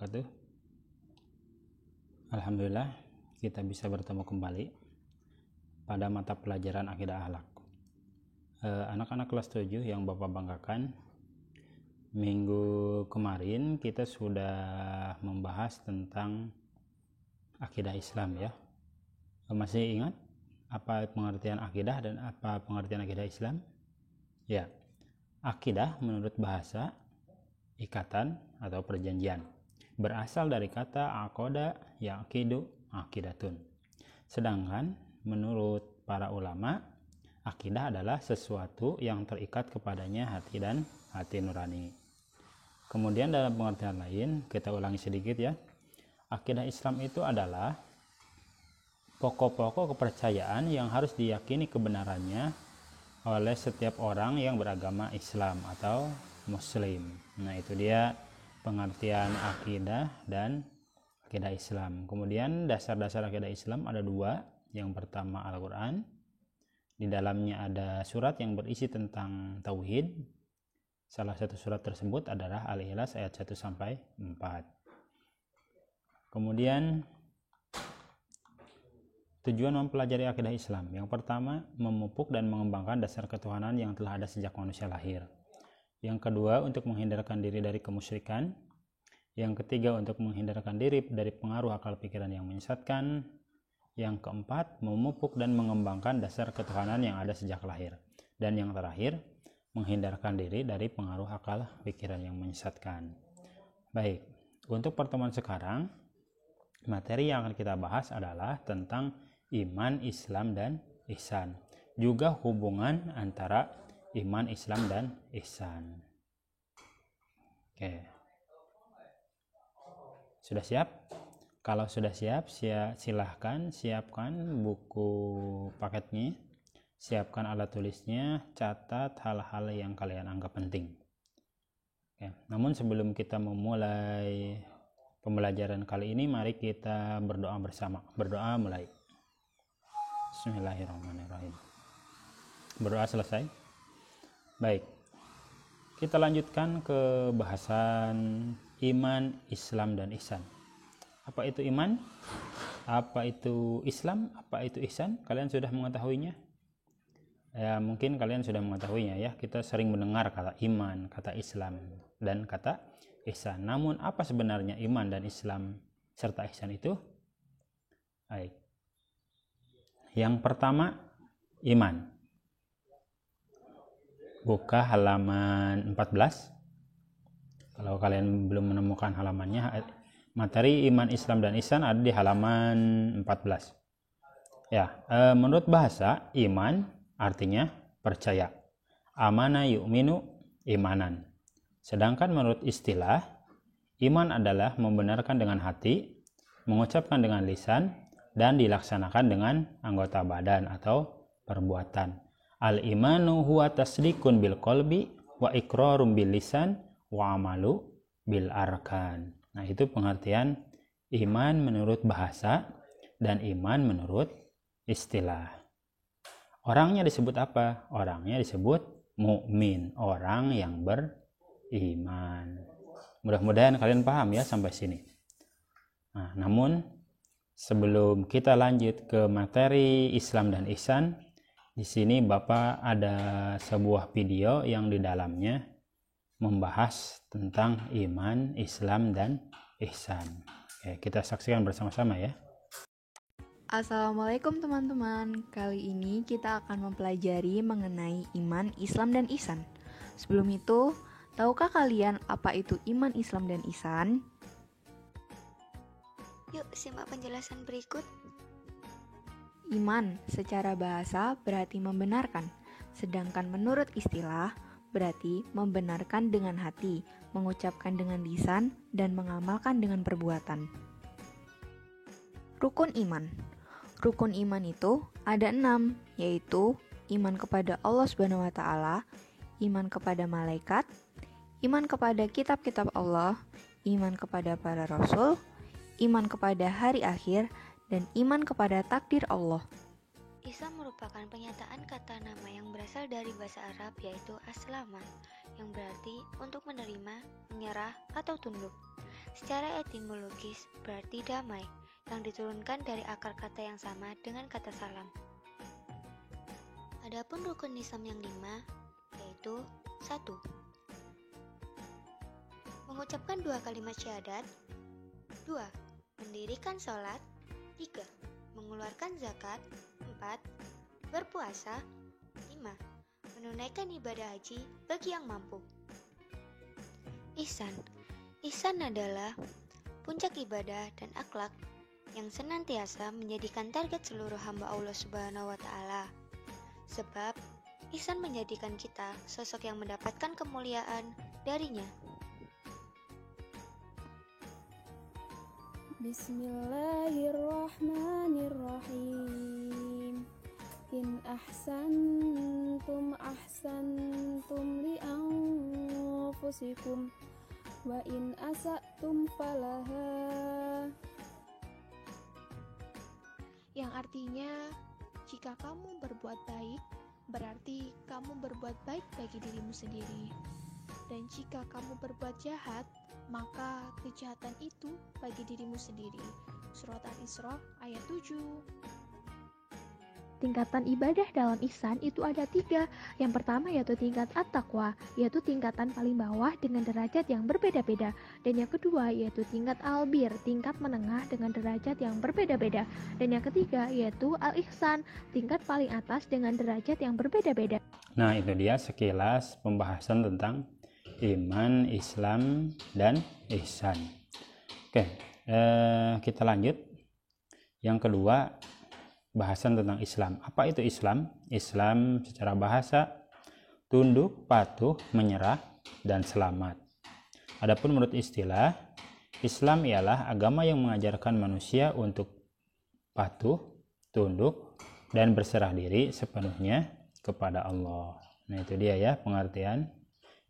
wabarakatuh. Alhamdulillah kita bisa bertemu kembali pada mata pelajaran akidah akhlak. Anak-anak kelas 7 yang Bapak banggakan, minggu kemarin kita sudah membahas tentang akidah Islam ya. Masih ingat apa pengertian akidah dan apa pengertian akidah Islam? Ya, akidah menurut bahasa ikatan atau perjanjian, berasal dari kata aqada yaqidu aqidatun. Sedangkan menurut para ulama, akidah adalah sesuatu yang terikat kepadanya hati dan hati nurani. Kemudian dalam pengertian lain, kita ulangi sedikit ya. Akidah Islam itu adalah pokok-pokok kepercayaan yang harus diyakini kebenarannya oleh setiap orang yang beragama Islam atau Muslim. Nah, itu dia pengertian akidah dan akidah Islam. Kemudian dasar-dasar akidah Islam ada dua. Yang pertama Al-Quran. Di dalamnya ada surat yang berisi tentang tauhid. Salah satu surat tersebut adalah Al-Ikhlas ayat 1-4. Kemudian tujuan mempelajari akidah Islam. Yang pertama, memupuk dan mengembangkan dasar ketuhanan yang telah ada sejak manusia lahir. Yang kedua, untuk menghindarkan diri dari kemusyrikan. Yang ketiga, untuk menghindarkan diri dari pengaruh akal pikiran yang menyesatkan. Yang keempat, memupuk dan mengembangkan dasar ketuhanan yang ada sejak lahir. Dan yang terakhir, menghindarkan diri dari pengaruh akal pikiran yang menyesatkan. Baik, untuk pertemuan sekarang, materi yang akan kita bahas adalah tentang iman, Islam, dan ihsan. Juga hubungan antara iman, Islam, dan ihsan. Oke. Sudah siap? Kalau sudah siap, silahkan siapkan buku paketnya, siapkan alat tulisnya, catat hal-hal yang kalian anggap penting. Oke. Namun sebelum kita memulai pembelajaran kali ini, mari kita berdoa bersama. Berdoa mulai. Bismillahirrahmanirrahim. Berdoa selesai. Baik, kita lanjutkan ke bahasan iman, Islam, dan ihsan. Apa itu iman? Apa itu Islam? Apa itu ihsan? Kalian sudah mengetahuinya? Ya, mungkin kalian sudah mengetahuinya ya. Kita sering mendengar kata iman, kata Islam, dan kata ihsan. Namun apa sebenarnya iman dan Islam serta ihsan itu? Baik. Yang pertama, iman. Buka halaman 14. Kalau kalian belum menemukan halamannya, materi iman, Islam, dan ihsan ada di halaman 14. Ya, menurut bahasa, iman artinya percaya. Amana yu'minu imanan. Sedangkan menurut istilah, iman adalah membenarkan dengan hati, mengucapkan dengan lisan, dan dilaksanakan dengan anggota badan atau perbuatan. Al-imanu huwa tasdikun bil qalbi wa iqrarum bil lisan wa amalu bil arkan. Nah, itu pengertian iman menurut bahasa dan iman menurut istilah. Orangnya disebut apa? Orangnya disebut mukmin, orang yang beriman. Mudah-mudahan kalian paham ya sampai sini. Nah, namun sebelum kita lanjut ke materi Islam dan ihsan, di sini Bapak ada sebuah video yang di dalamnya membahas tentang iman, Islam, dan ihsan. Oke, kita saksikan bersama-sama ya. Assalamualaikum teman-teman. Kali ini kita akan mempelajari mengenai iman, Islam, dan ihsan. Sebelum itu, tahukah kalian apa itu iman, Islam, dan ihsan? Yuk simak penjelasan berikut. Iman secara bahasa berarti membenarkan, sedangkan menurut istilah berarti membenarkan dengan hati, mengucapkan dengan lisan, dan mengamalkan dengan perbuatan. Rukun iman. Rukun iman itu ada 6, yaitu iman kepada Allah SWT, iman kepada malaikat, iman kepada kitab-kitab Allah, iman kepada para rasul, iman kepada hari akhir, dan iman kepada takdir Allah. Islam merupakan penyataan kata nama yang berasal dari bahasa Arab, yaitu aslama, yang berarti untuk menerima, menyerah, atau tunduk. Secara etimologis berarti damai, yang diturunkan dari akar kata yang sama dengan kata salam. Adapun rukun Islam yang 5, yaitu 1. Mengucapkan 2 kalimat syahadat. 2. Mendirikan sholat. 3. Mengeluarkan zakat. 4. Berpuasa. 5. Menunaikan ibadah haji bagi yang mampu. Ihsan. Ihsan adalah puncak ibadah dan akhlak yang senantiasa menjadikan target seluruh hamba Allah Subhanahu wa Ta'ala. Sebab ihsan menjadikan kita sosok yang mendapatkan kemuliaan darinya. Bismillahirrahmanirrahim. In ahsantum li anfusikum wa in asatum falaha. Yang artinya, jika kamu berbuat baik, berarti kamu berbuat baik bagi dirimu sendiri. Dan jika kamu berbuat jahat, maka kejahatan itu bagi dirimu sendiri. Surat Al-Isra ayat 7. Tingkatan ibadah dalam ihsan itu ada 3. Yang pertama yaitu tingkat at-taqwa, yaitu tingkatan paling bawah dengan derajat yang berbeda-beda. Dan yang kedua yaitu tingkat al-bir, tingkat menengah dengan derajat yang berbeda-beda. Dan yang ketiga yaitu al-ihsan, tingkat paling atas dengan derajat yang berbeda-beda. Nah, itu dia sekilas pembahasan tentang iman, Islam, dan ihsan. Oke, kita lanjut. Yang kedua, bahasan tentang Islam. Apa itu Islam? Islam secara bahasa tunduk, patuh, menyerah, dan selamat. Adapun menurut istilah, Islam ialah agama yang mengajarkan manusia untuk patuh, tunduk, dan berserah diri sepenuhnya kepada Allah. Nah, itu dia ya pengertian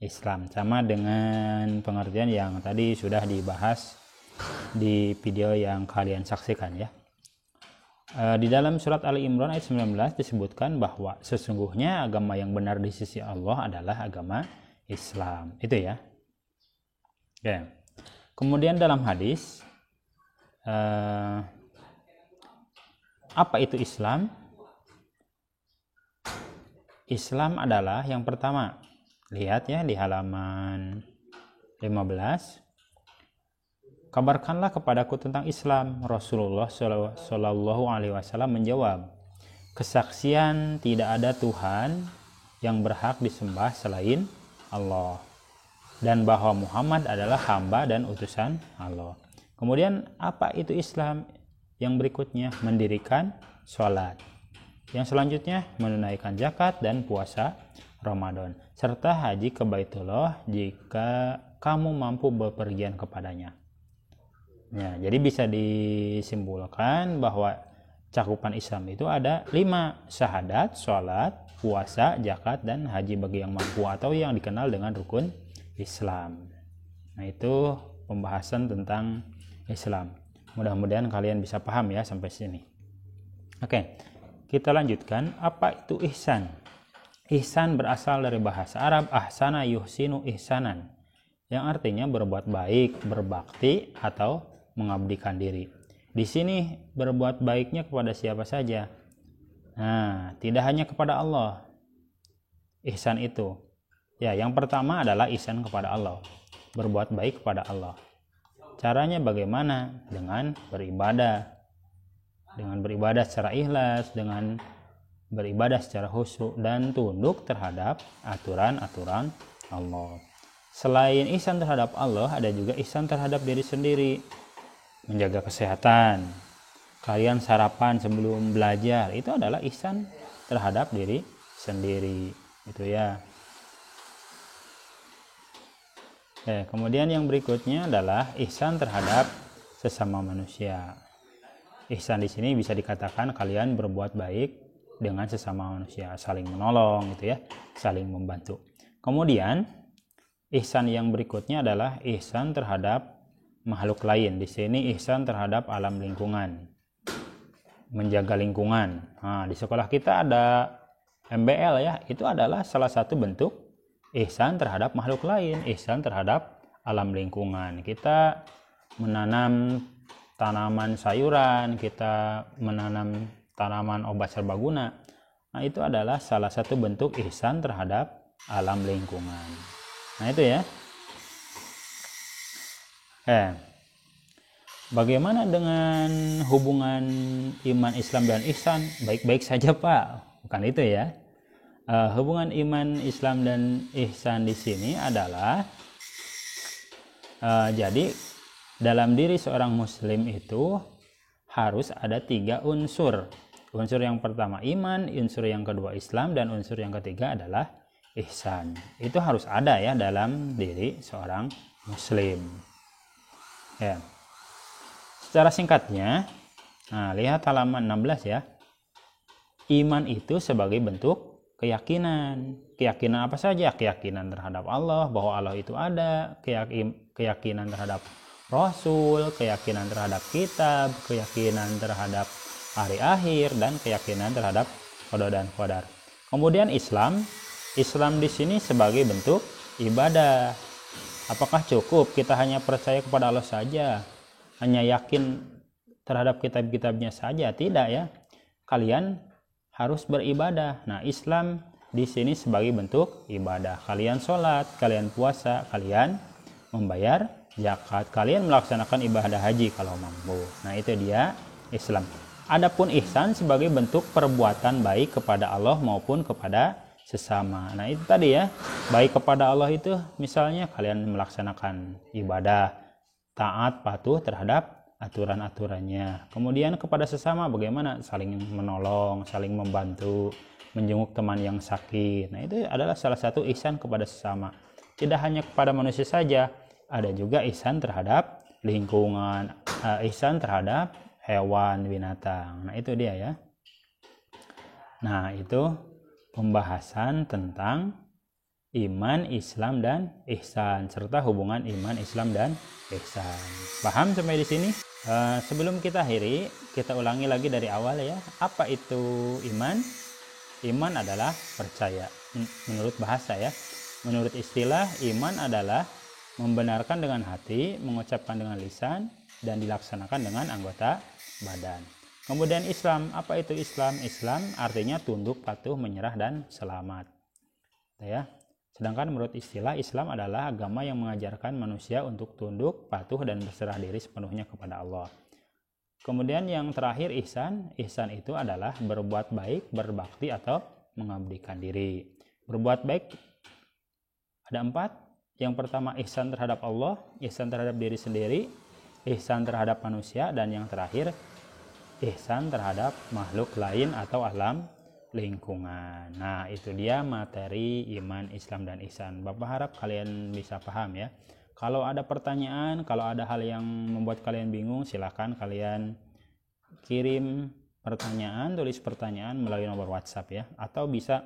Islam. Sama dengan pengertian yang tadi sudah dibahas di video yang kalian saksikan ya. Di dalam surat Ali Imran ayat 19 disebutkan bahwa sesungguhnya agama yang benar di sisi Allah adalah agama Islam. Itu ya. Oke. Kemudian dalam hadis, apa itu Islam? Islam adalah yang pertama. Lihat ya di halaman 15. Kabarkanlah kepadaku tentang Islam. Rasulullah Shallallahu Alaihi Wasallam menjawab, kesaksian tidak ada Tuhan yang berhak disembah selain Allah, dan bahwa Muhammad adalah hamba dan utusan Allah. Kemudian apa itu Islam? Yang berikutnya mendirikan sholat. Yang selanjutnya menunaikan zakat dan puasa Ramadan, serta haji ke Baitullah jika kamu mampu bepergian kepadanya. Ya, jadi bisa disimpulkan bahwa cakupan Islam itu ada 5: syahadat, sholat, puasa, zakat, dan haji bagi yang mampu atau yang dikenal dengan rukun Islam. Nah, itu pembahasan tentang Islam. Mudah-mudahan kalian bisa paham ya sampai sini. Oke, kita lanjutkan. Apa itu ihsan? Ihsan berasal dari bahasa Arab ahsana yuhsinu ihsanan, yang artinya berbuat baik, berbakti, atau mengabdikan diri. Di sini berbuat baiknya kepada siapa saja. Nah, tidak hanya kepada Allah. Ihsan itu, ya, yang pertama adalah ihsan kepada Allah. Berbuat baik kepada Allah. Caranya bagaimana? Dengan beribadah. Dengan beribadah secara ikhlas, dengan beribadah secara khusyuk dan tunduk terhadap aturan-aturan Allah. Selain ihsan terhadap Allah, ada juga ihsan terhadap diri sendiri. Menjaga kesehatan, kalian sarapan sebelum belajar, itu adalah ihsan terhadap diri sendiri, itu ya. Kemudian yang berikutnya adalah ihsan terhadap sesama manusia. Ihsan di sini bisa dikatakan kalian berbuat baik dengan sesama manusia, saling menolong, gitu ya, saling membantu. Kemudian ihsan yang berikutnya adalah ihsan terhadap makhluk lain. Di sini ihsan terhadap alam lingkungan, menjaga lingkungan. Nah, di sekolah kita ada MBL ya, itu adalah salah satu bentuk ihsan terhadap makhluk lain, ihsan terhadap alam lingkungan. Kita menanam tanaman sayuran, kita menanam tanaman obat serbaguna. Nah, itu adalah salah satu bentuk ihsan terhadap alam lingkungan. Nah, itu ya. Bagaimana dengan hubungan iman, Islam, dan ihsan? Baik-baik saja, Pak. Bukan itu ya. Hubungan iman, Islam, dan ihsan di sini adalah jadi dalam diri seorang muslim itu harus ada 3 unsur. Unsur yang pertama iman, unsur yang kedua Islam, dan unsur yang ketiga adalah ihsan. Itu harus ada ya dalam diri seorang muslim. Ya. Secara singkatnya, nah, lihat halaman 16 ya. Iman itu sebagai bentuk keyakinan. Keyakinan apa saja? Keyakinan terhadap Allah, bahwa Allah itu ada, keyakinan terhadap Rasul, keyakinan terhadap kitab, keyakinan terhadap hari akhir, dan keyakinan terhadap qada dan qadar. Kemudian Islam di sini sebagai bentuk ibadah. Apakah cukup kita hanya percaya kepada Allah saja, hanya yakin terhadap kitab-kitabnya saja? Tidak ya. Kalian harus beribadah. Nah, Islam di sini sebagai bentuk ibadah. Kalian sholat, kalian puasa, kalian membayar zakat, kalian melaksanakan ibadah haji kalau mampu. Nah, itu dia Islam. Adapun ihsan sebagai bentuk perbuatan baik kepada Allah maupun kepada sesama. Nah, itu tadi ya. Baik kepada Allah itu misalnya kalian melaksanakan ibadah, taat, patuh terhadap aturan-aturannya. Kemudian kepada sesama bagaimana? Saling menolong, saling membantu, menjenguk teman yang sakit. Nah, itu adalah salah satu ihsan kepada sesama. Tidak hanya kepada manusia saja, ada juga ihsan terhadap lingkungan, ihsan terhadap hewan, binatang. Nah, itu dia ya. Nah, itu pembahasan tentang iman, Islam, dan ihsan, serta hubungan iman, Islam, dan ihsan. Paham sampai di sini? Sebelum kita akhiri, kita ulangi lagi dari awal ya. Apa itu iman? Iman adalah percaya menurut bahasa ya. Menurut istilah, iman adalah membenarkan dengan hati, mengucapkan dengan lisan, dan dilaksanakan dengan anggota badan. Kemudian Islam, apa itu Islam? Islam artinya tunduk, patuh, menyerah, dan selamat. Ya. Sedangkan menurut istilah, Islam adalah agama yang mengajarkan manusia untuk tunduk, patuh, dan berserah diri sepenuhnya kepada Allah. Kemudian yang terakhir ihsan. Ihsan itu adalah berbuat baik, berbakti, atau mengabdikan diri. Berbuat baik ada 4. Yang pertama ihsan terhadap Allah, ihsan terhadap diri sendiri, ihsan terhadap manusia, dan yang terakhir ihsan terhadap makhluk lain atau alam lingkungan. Nah, itu dia materi iman, Islam, dan ihsan. Bapak harap kalian bisa paham ya. Kalau ada pertanyaan, kalau ada hal yang membuat kalian bingung, silakan kalian kirim pertanyaan, tulis pertanyaan melalui nomor WhatsApp ya, atau bisa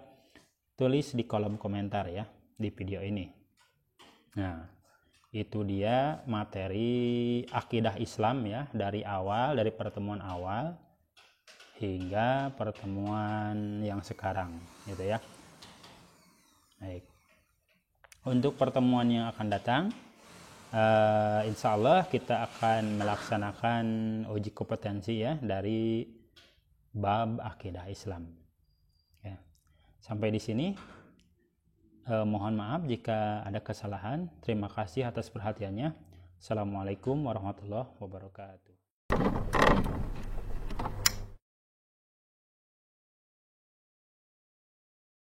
tulis di kolom komentar ya di video ini. Nah, itu dia materi akidah Islam ya, dari pertemuan awal hingga pertemuan yang sekarang gitu ya. Baik. Untuk pertemuan yang akan datang, insya Allah kita akan melaksanakan uji kompetensi ya dari bab akidah Islam. Ya. Sampai di sini. Mohon maaf jika ada kesalahan. Terima kasih atas perhatiannya. Assalamualaikum warahmatullahi wabarakatuh.